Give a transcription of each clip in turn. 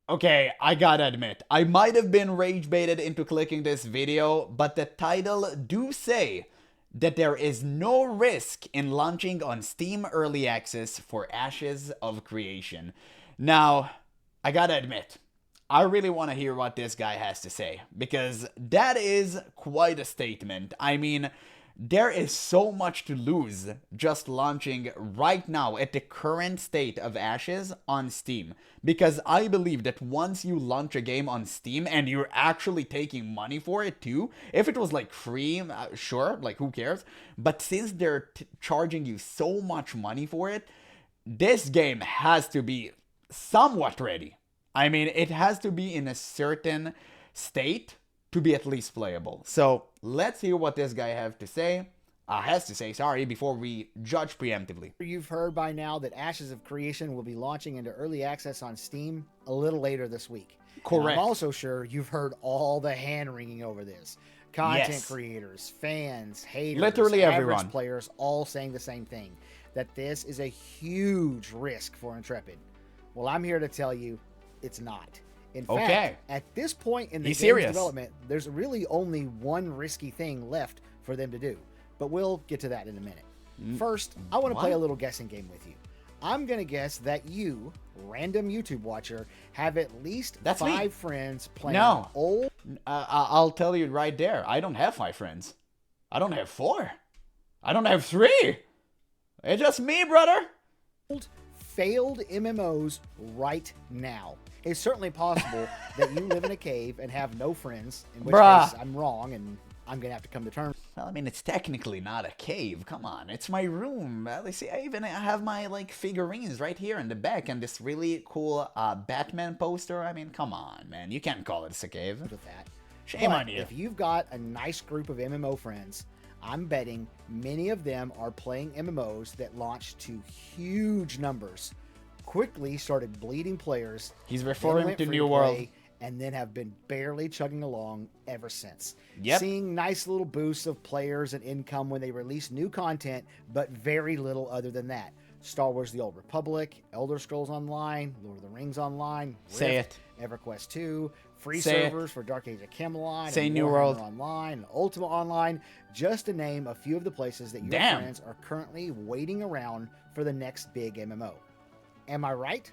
Okay, I gotta admit, I might have been rage baited into clicking this video, but the title do say that there is no risk in launching on Steam Early Access for Ashes of Creation. Now, I gotta admit, I really want to hear what this guy has to say, because that is quite a statement. I mean, there is so much to lose just launching right now at the current state of Ashes on Steam. Because I believe that once you launch a game on Steam and you're actually taking money for it too, if it was like free, sure, like who cares? But since they're charging you so much money for it, this game has to be somewhat ready. I mean, it has to be in a certain state to be at least playable. So let's hear what this guy has to say, sorry, before we judge preemptively. You've heard by now that Ashes of Creation will be launching into early access on Steam a little later this week. Correct. And I'm also sure you've heard all the hand-wringing over this. Content Yes. creators, fans, haters, Literally average everyone. players all saying the same thing, that this is a huge risk for Intrepid. Well, I'm here to tell you it's not. In fact, at this point in the game's development, there's really only one risky thing left for them to do. But we'll get to that in a minute. First, I want to play a little guessing game with you. I'm going to guess that you, random YouTube watcher, have at least five friends playing old... I'll tell you right there, I don't have 5 friends. I don't have 4. I don't have 3. It's just me, brother. Failed MMOs right now. It's certainly possible that you live in a cave and have no friends, in which case I'm wrong and I'm going to have to come to terms. Well, I mean, it's technically not a cave. Come on, it's my room. See, I even have my, like, figurines right here in the back and this really cool Batman poster. I mean, come on, man. You can't call it a cave. With that. Shame on you. If you've got a nice group of MMO friends, I'm betting many of them are playing MMOs that launched to huge numbers, quickly started bleeding players. He's referring to New World. And then have been barely chugging along ever since. Yep. Seeing nice little boosts of players and income when they release new content, but very little other than that. Star Wars The Old Republic, Elder Scrolls Online, Lord of the Rings Online, Rift, EverQuest 2, free servers for Dark Age of Camelot, and New World Online, and Ultima Online, just to name a few of the places that your friends are currently waiting around for the next big MMO. Am I right?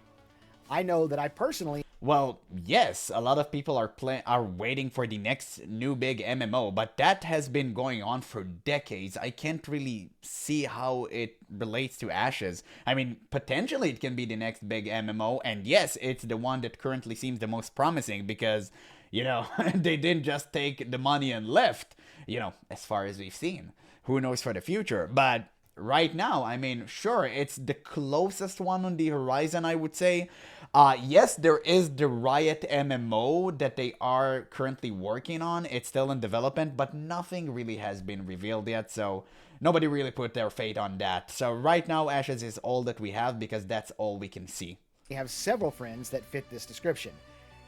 I know that I personally... Well, yes, a lot of people are waiting for the next new big MMO, but that has been going on for decades. I can't really see how it relates to Ashes. I mean, potentially it can be the next big MMO, and yes, it's the one that currently seems the most promising because, you know, they didn't just take the money and left, you know, as far as we've seen. Who knows for the future, but... right now, I mean, sure, it's the closest one on the horizon, I would say. Yes, there is the Riot MMO that they are currently working on. It's still in development, but nothing really has been revealed yet, so nobody really put their fate on that. So right now, Ashes is all that we have because that's all we can see. We have several friends that fit this description.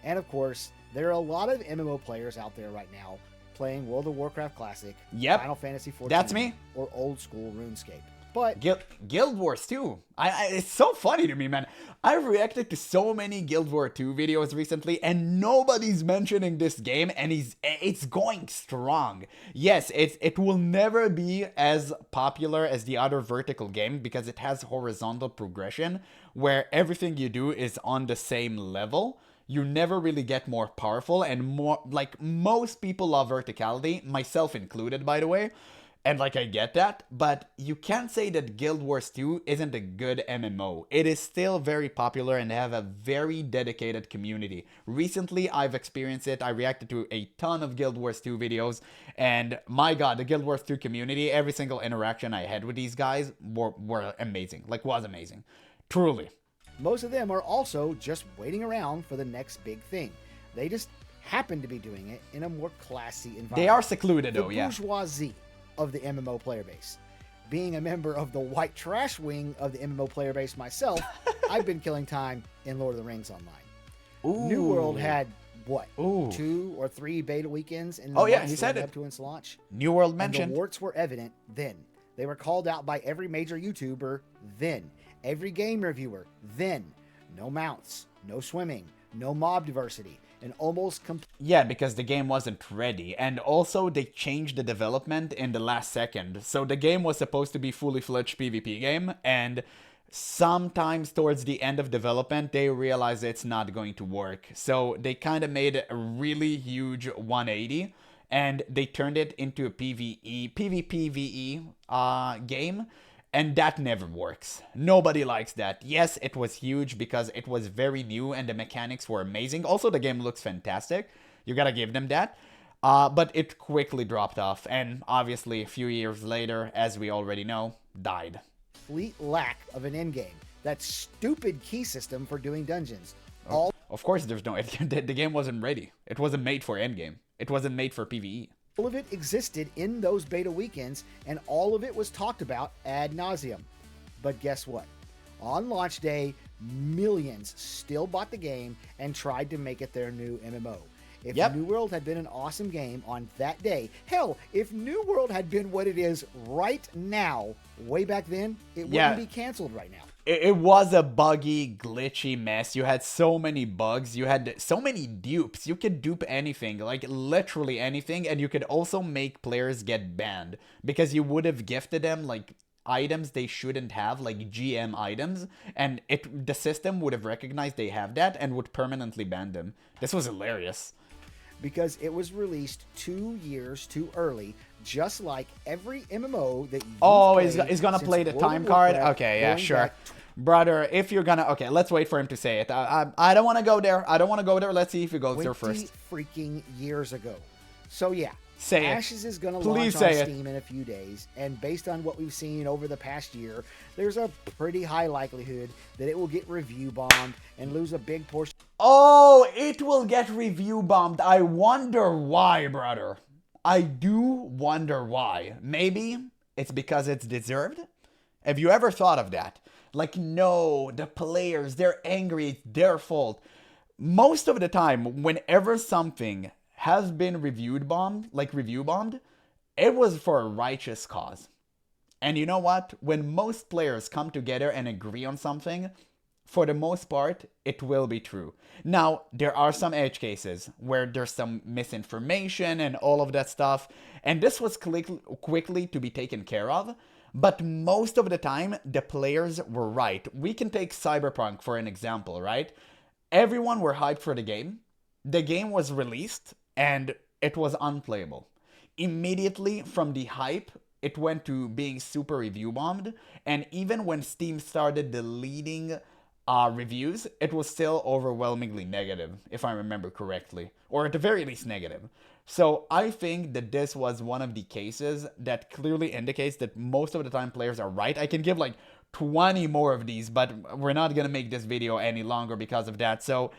And of course, there are a lot of MMO players out there right now playing World of Warcraft Classic, Final Fantasy XIV, that's me, or old school RuneScape. But Guild Wars 2. It's so funny to me, man. I've reacted to so many Guild Wars 2 videos recently, and nobody's mentioning this game, and it's going strong. Yes, it will never be as popular as the other vertical game because it has horizontal progression, where everything you do is on the same level. You never really get more powerful, and more, like, most people love verticality, myself included, by the way, and, like, I get that, but you can't say that Guild Wars 2 isn't a good MMO. It is still very popular and have a very dedicated community. Recently, I've experienced it. I reacted to a ton of Guild Wars 2 videos, and my god, the Guild Wars 2 community, every single interaction I had with these guys were amazing. Like, was amazing. Truly. Most of them are also just waiting around for the next big thing. They just happen to be doing it in a more classy environment. They are secluded, though, yeah. The bourgeoisie of the MMO player base. Being a member of the white trash wing of the MMO player base myself, I've been killing time in Lord of the Rings Online. Ooh. New World had, what, 2 or 3 beta weekends in the he said it. Up to its launch? New World mentioned. And the warts were evident then. They were called out by every major YouTuber then. Every game reviewer, then. No mounts, no swimming, no mob diversity, and almost yeah, because the game wasn't ready, and also they changed the development in the last second. So the game was supposed to be fully fledged PvP game, and sometimes towards the end of development they realized it's not going to work. So they kind of made a really huge 180, and they turned it into a PvPvE game. And that never works. Nobody likes that. Yes, it was huge because it was very new and the mechanics were amazing. Also, the game looks fantastic. You gotta give them that. But it quickly dropped off. And obviously, a few years later, as we already know, died. Complete lack of an endgame. That stupid key system for doing dungeons. Of course, there's no... The game wasn't ready. It wasn't made for endgame. It wasn't made for PvE. All of it existed in those beta weekends, and all of it was talked about ad nauseum. But guess what? On launch day, millions still bought the game and tried to make it their new MMO. If New World had been an awesome game on that day, hell, if New World had been what it is right now, way back then, it wouldn't be canceled right now. It was a buggy, glitchy mess. You had so many bugs. You had so many dupes. You could dupe anything, like literally anything. And you could also make players get banned because you would have gifted them like items they shouldn't have, like GM items. And the system would have recognized they have that and would permanently ban them. This was hilarious. Because it was released 2 years too early, just like every MMO that you he's gonna play the time card? Okay, yeah, sure. Brother, if you're gonna... Okay, let's wait for him to say it. I don't want to go there. I don't want to go there. Let's see if he goes there first. 20 freaking years ago. So yeah, say Ashes is going to launch on Steam in a few days, and based on what we've seen over the past year, there's a pretty high likelihood that it will get review bombed and lose a big portion. Oh, it will get review bombed. I wonder why, brother. I do wonder why. Maybe it's because it's deserved? Have you ever thought of that? Like, no, the players, they're angry, it's their fault. Most of the time, whenever something has been review bombed, it was for a righteous cause. And you know what? When most players come together and agree on something, for the most part, it will be true. Now, there are some edge cases where there's some misinformation and all of that stuff, and this was quickly to be taken care of. But most of the time, the players were right. We can take Cyberpunk for an example, right? Everyone were hyped for the game. The game was released, and it was unplayable. Immediately from the hype, it went to being super review bombed. And even when Steam started deleting reviews, it was still overwhelmingly negative, if I remember correctly. Or at the very least negative. So I think that this was one of the cases that clearly indicates that most of the time players are right. I can give like 20 more of these, but we're not going to make this video any longer because of that. So,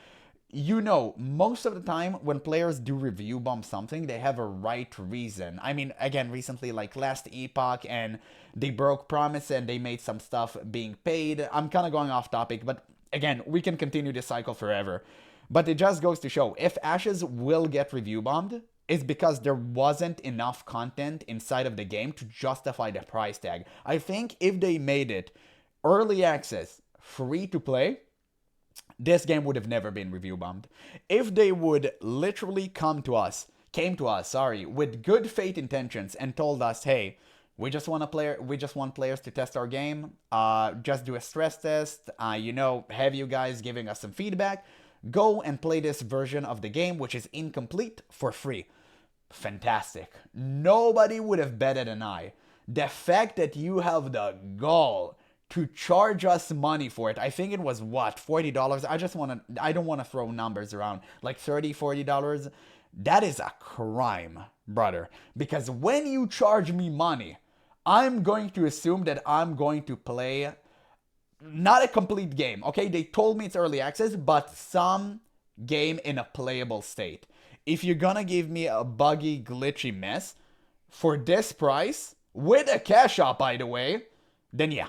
you know, most of the time when players do review bomb something, they have a right reason. I mean, again, recently, like last Epoch, and they broke promise and they made some stuff being paid. I'm kind of going off topic, but again, we can continue this cycle forever. But it just goes to show, if Ashes will get review bombed, it's because there wasn't enough content inside of the game to justify the price tag. I think if they made it early access, free to play, this game would have never been review bombed. If they would literally came to us, with good faith intentions and told us, hey, we just want players to test our game, just do a stress test, have you guys giving us some feedback, go and play this version of the game, which is incomplete, for free. Fantastic. Nobody would have betted an eye. The fact that you have the gall to charge us money for it, I think it was what, $40? I don't want to throw numbers around, like $30, $40. That is a crime, brother. Because when you charge me money, I'm going to assume that I'm going to play not a complete game. Okay, they told me it's early access, but some game in a playable state. If you're gonna give me a buggy, glitchy mess for this price, with a cash out, by the way, then yeah,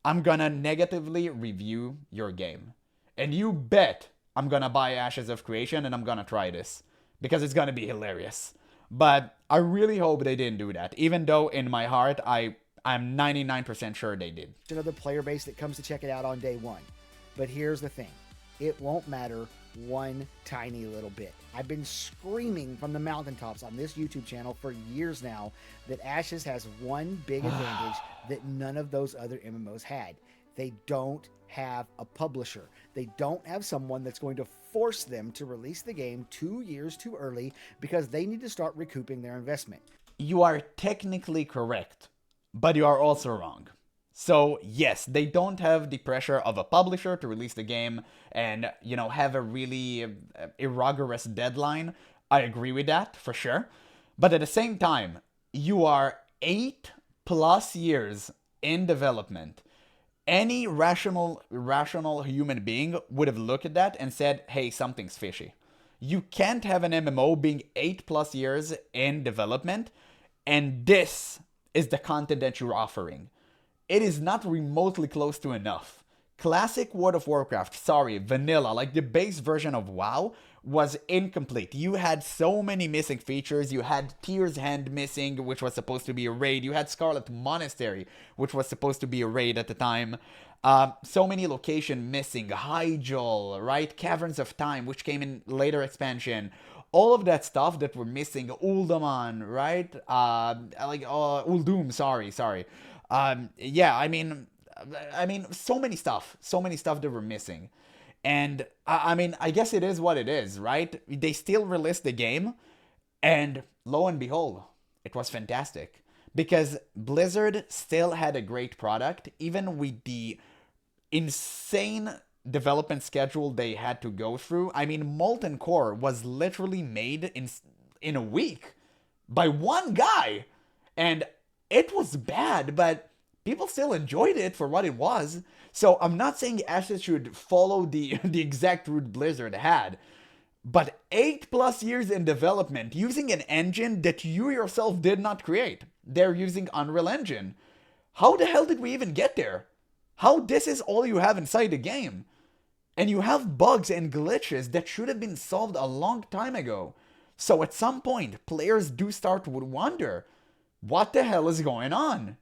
I'm gonna negatively review your game. And you bet I'm gonna buy Ashes of Creation and I'm gonna try this, because it's gonna be hilarious. But I really hope they didn't do that, even though in my heart, I'm 99% sure they did. Another player base that comes to check it out on day one. But here's the thing. It won't matter one tiny little bit. I've been screaming from the mountaintops on this YouTube channel for years now that Ashes has one big advantage that none of those other MMOs had. They don't have a publisher. They don't have someone that's going to force them to release the game 2 years too early because they need to start recouping their investment. You are technically correct, but you are also wrong. So yes, they don't have the pressure of a publisher to release the game and, you know, have a really rigorous deadline. I agree with that for sure. But at the same time, you are 8+ years in development. Any rational human being would have looked at that and said, hey, something's fishy. You can't have an MMO being 8+ years in development, and this is the content that you're offering. It is not remotely close to enough. Classic World of Warcraft, sorry, vanilla, like the base version of WoW, was incomplete. You had so many missing features. You had Tyr's Hand missing, which was supposed to be a raid. You had Scarlet Monastery, which was supposed to be a raid at the time. So many location missing. Hyjal, right? Caverns of Time, which came in later expansion. All of that stuff that were missing. Uldaman, right? Uldum, sorry. Yeah, I mean, so many stuff that were missing. And I guess it is what it is, right? They still released the game, and lo and behold, it was fantastic. Because Blizzard still had a great product, even with the insane development schedule they had to go through. I mean, Molten Core was literally made in a week by one guy. And it was bad, but people still enjoyed it for what it was. So I'm not saying Ashes should follow the exact route Blizzard had, but 8+ years in development using an engine that you yourself did not create. They're using Unreal Engine. How the hell did we even get there? How this is all you have inside the game? And you have bugs and glitches that should have been solved a long time ago. So at some point, players do start to wonder, what the hell is going on?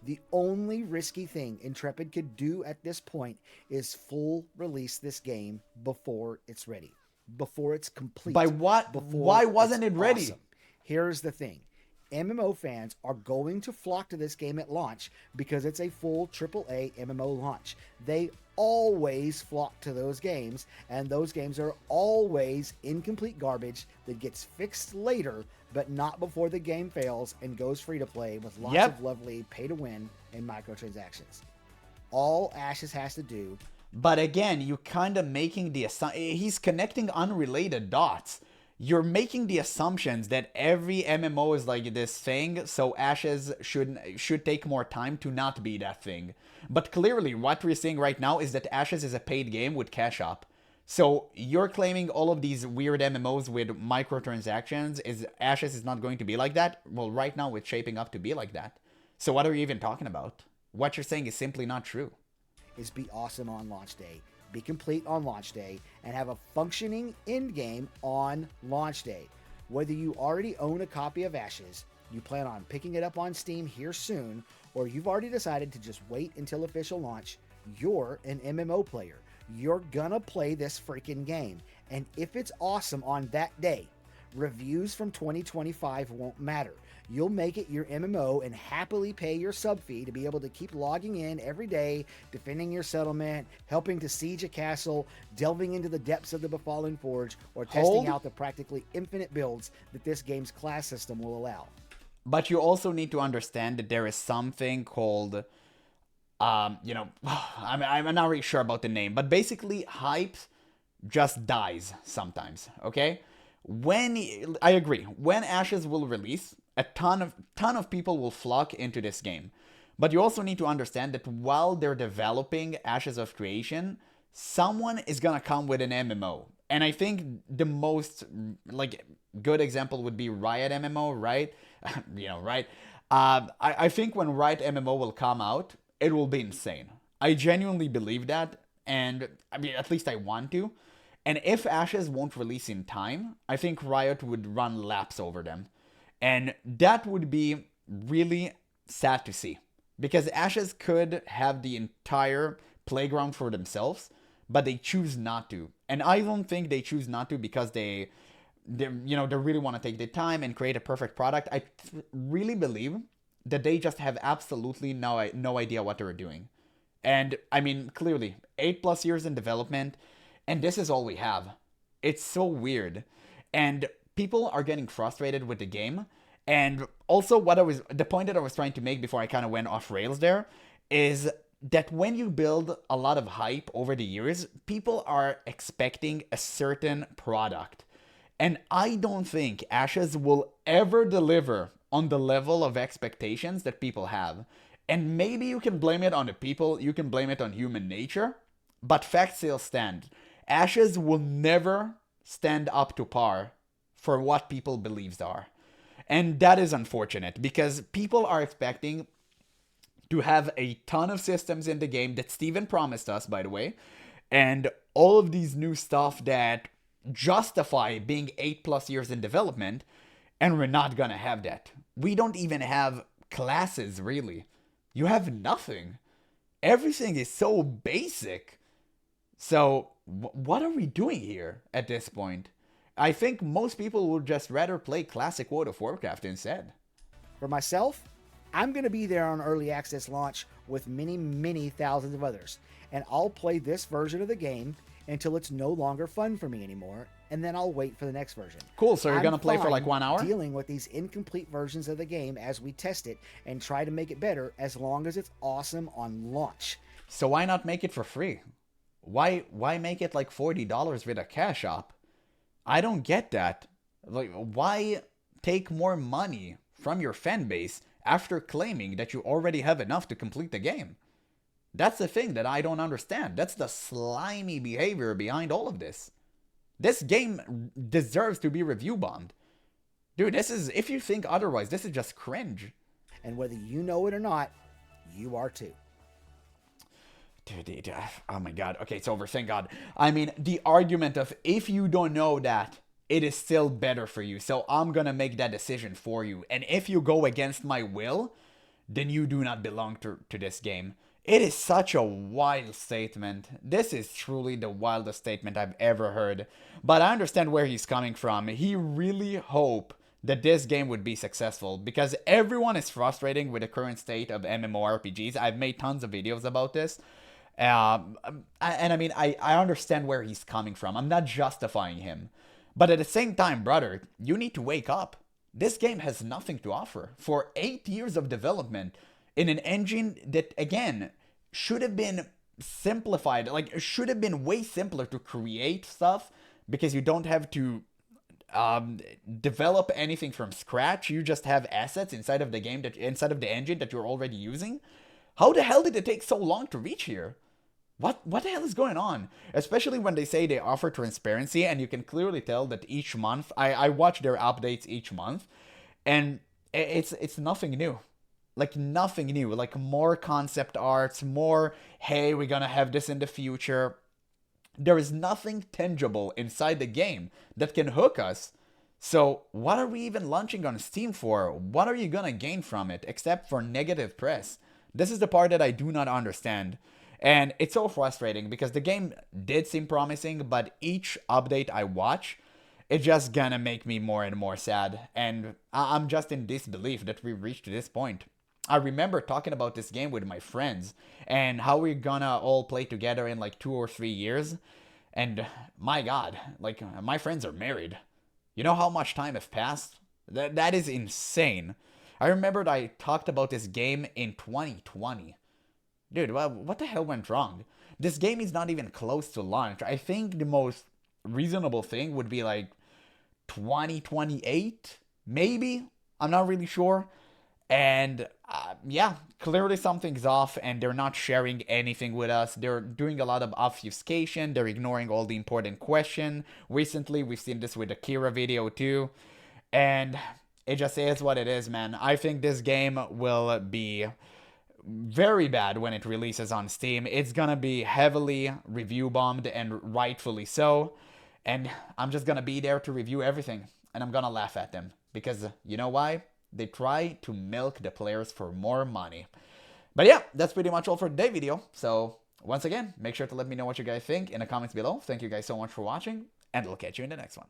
The only risky thing Intrepid could do at this point is full release this game before it's ready. Before it's complete. By what? Why wasn't it ready? Awesome. Here's the thing. MMO fans are going to flock to this game at launch because it's a full AAA MMO launch. They always flock to those games, and those games are always incomplete garbage that gets fixed later, but not before the game fails and goes free to play with lots of lovely pay to win and microtransactions. All Ashes has to do. But again, you kind of making the he's connecting unrelated dots. You're making the assumptions that every MMO is like this thing, so Ashes should take more time to not be that thing. But clearly, what we're seeing right now is that Ashes is a paid game with cash up. So you're claiming all of these weird MMOs with microtransactions is Ashes is not going to be like that? Well, right now it's shaping up to be like that. So what are you even talking about? What you're saying is simply not true. Is be awesome on launch day, be complete on launch day, and have a functioning end game on launch day. Whether you already own a copy of Ashes, you plan on picking it up on Steam here soon, or you've already decided to just wait until official launch, you're an MMO player. You're gonna play this freaking game. And if it's awesome on that day, reviews from 2025 won't matter. You'll make it your MMO and happily pay your sub fee to be able to keep logging in every day, defending your settlement, helping to siege a castle, delving into the depths of the Befallen Forge, or testing out the practically infinite builds that this game's class system will allow. But you also need to understand that there is something called, I'm not really sure about the name, but basically hype just dies sometimes, okay? I agree, when Ashes will release, a ton of people will flock into this game. But you also need to understand that while they're developing Ashes of Creation, someone is gonna come with an MMO. And I think the most good example would be Riot MMO, right? Right? I think when Riot MMO will come out, it will be insane. I genuinely believe that, and I mean, at least I want to. And if Ashes won't release in time, I think Riot would run laps over them. And that would be really sad to see. Because Ashes could have the entire playground for themselves, but they choose not to. And I don't think they choose not to because they really want to take the time and create a perfect product. I really believe that they just have absolutely no idea what they're doing. And I mean, clearly, 8+ years in development, and this is all we have. It's so weird. And people are getting frustrated with the game. And also the point that I was trying to make before I kind of went off rails there is that when you build a lot of hype over the years, people are expecting a certain product. And I don't think Ashes will ever deliver on the level of expectations that people have. And maybe you can blame it on the people, you can blame it on human nature, but facts still stand. Ashes will never stand up to par for what people believes are. And that is unfortunate because people are expecting to have a ton of systems in the game that Steven promised us, by the way, and all of these new stuff that justify being 8+ years in development, and we're not gonna have that. We don't even have classes, really. You have nothing. Everything is so basic. So what are we doing here at this point? I think most people would just rather play classic World of Warcraft instead. For myself, I'm going to be there on early access launch with many, many thousands of others, and I'll play this version of the game until it's no longer fun for me anymore, and then I'll wait for the next version. Cool, so you're going to play for like 1 hour? Dealing with these incomplete versions of the game as we test it and try to make it better as long as it's awesome on launch. So why not make it for free? Why make it like $40 with a cash op? I don't get that. Like, why take more money from your fan base after claiming that you already have enough to complete the game? That's the thing that I don't understand. That's the slimy behavior behind all of this. This game deserves to be review bombed. Dude, if you think otherwise, this is just cringe. And whether you know it or not, you are too. Dude, oh my god. Okay, it's over, thank god. I mean, the argument of if you don't know that, it is still better for you, so I'm gonna make that decision for you. And if you go against my will, then you do not belong to this game. It is such a wild statement. This is truly the wildest statement I've ever heard. But I understand where he's coming from. He really hoped that this game would be successful because everyone is frustrating with the current state of MMORPGs. I've made tons of videos about this. And I mean, I understand where he's coming from. I'm not justifying him. But at the same time, brother, you need to wake up. This game has nothing to offer. For 8 years of development in an engine that, again, should have been simplified. Like, should have been way simpler to create stuff because you don't have to develop anything from scratch. You just have assets inside of the game, inside of the engine that you're already using. How the hell did it take so long to reach here? What the hell is going on? Especially when they say they offer transparency, and you can clearly tell that each month, I watch their updates each month, and it's nothing new. Like, nothing new. Like, more concept arts, more, hey, we're gonna have this in the future. There is nothing tangible inside the game that can hook us. So what are we even launching on Steam for? What are you gonna gain from it, except for negative press? This is the part that I do not understand. And it's so frustrating because the game did seem promising, but each update I watch, it's just gonna make me more and more sad. And I'm just in disbelief that we reached this point. I remember talking about this game with my friends and how we're gonna all play together in like 2 or 3 years. And my god, like, my friends are married. You know how much time have passed? That is insane. I remembered I talked about this game in 2020. Dude, what the hell went wrong? This game is not even close to launch. I think the most reasonable thing would be like 2028, maybe? I'm not really sure. And yeah, clearly something's off and they're not sharing anything with us. They're doing a lot of obfuscation. They're ignoring all the important questions. Recently, we've seen this with the Kira video too. And it just is what it is, man. I think this game will be very bad when it releases on Steam. It's gonna be heavily review bombed, and rightfully so. And I'm just gonna be there to review everything. And I'm gonna laugh at them. Because you know why? They try to milk the players for more money. But yeah, that's pretty much all for today's video. So once again, make sure to let me know what you guys think in the comments below. Thank you guys so much for watching, and I'll catch you in the next one.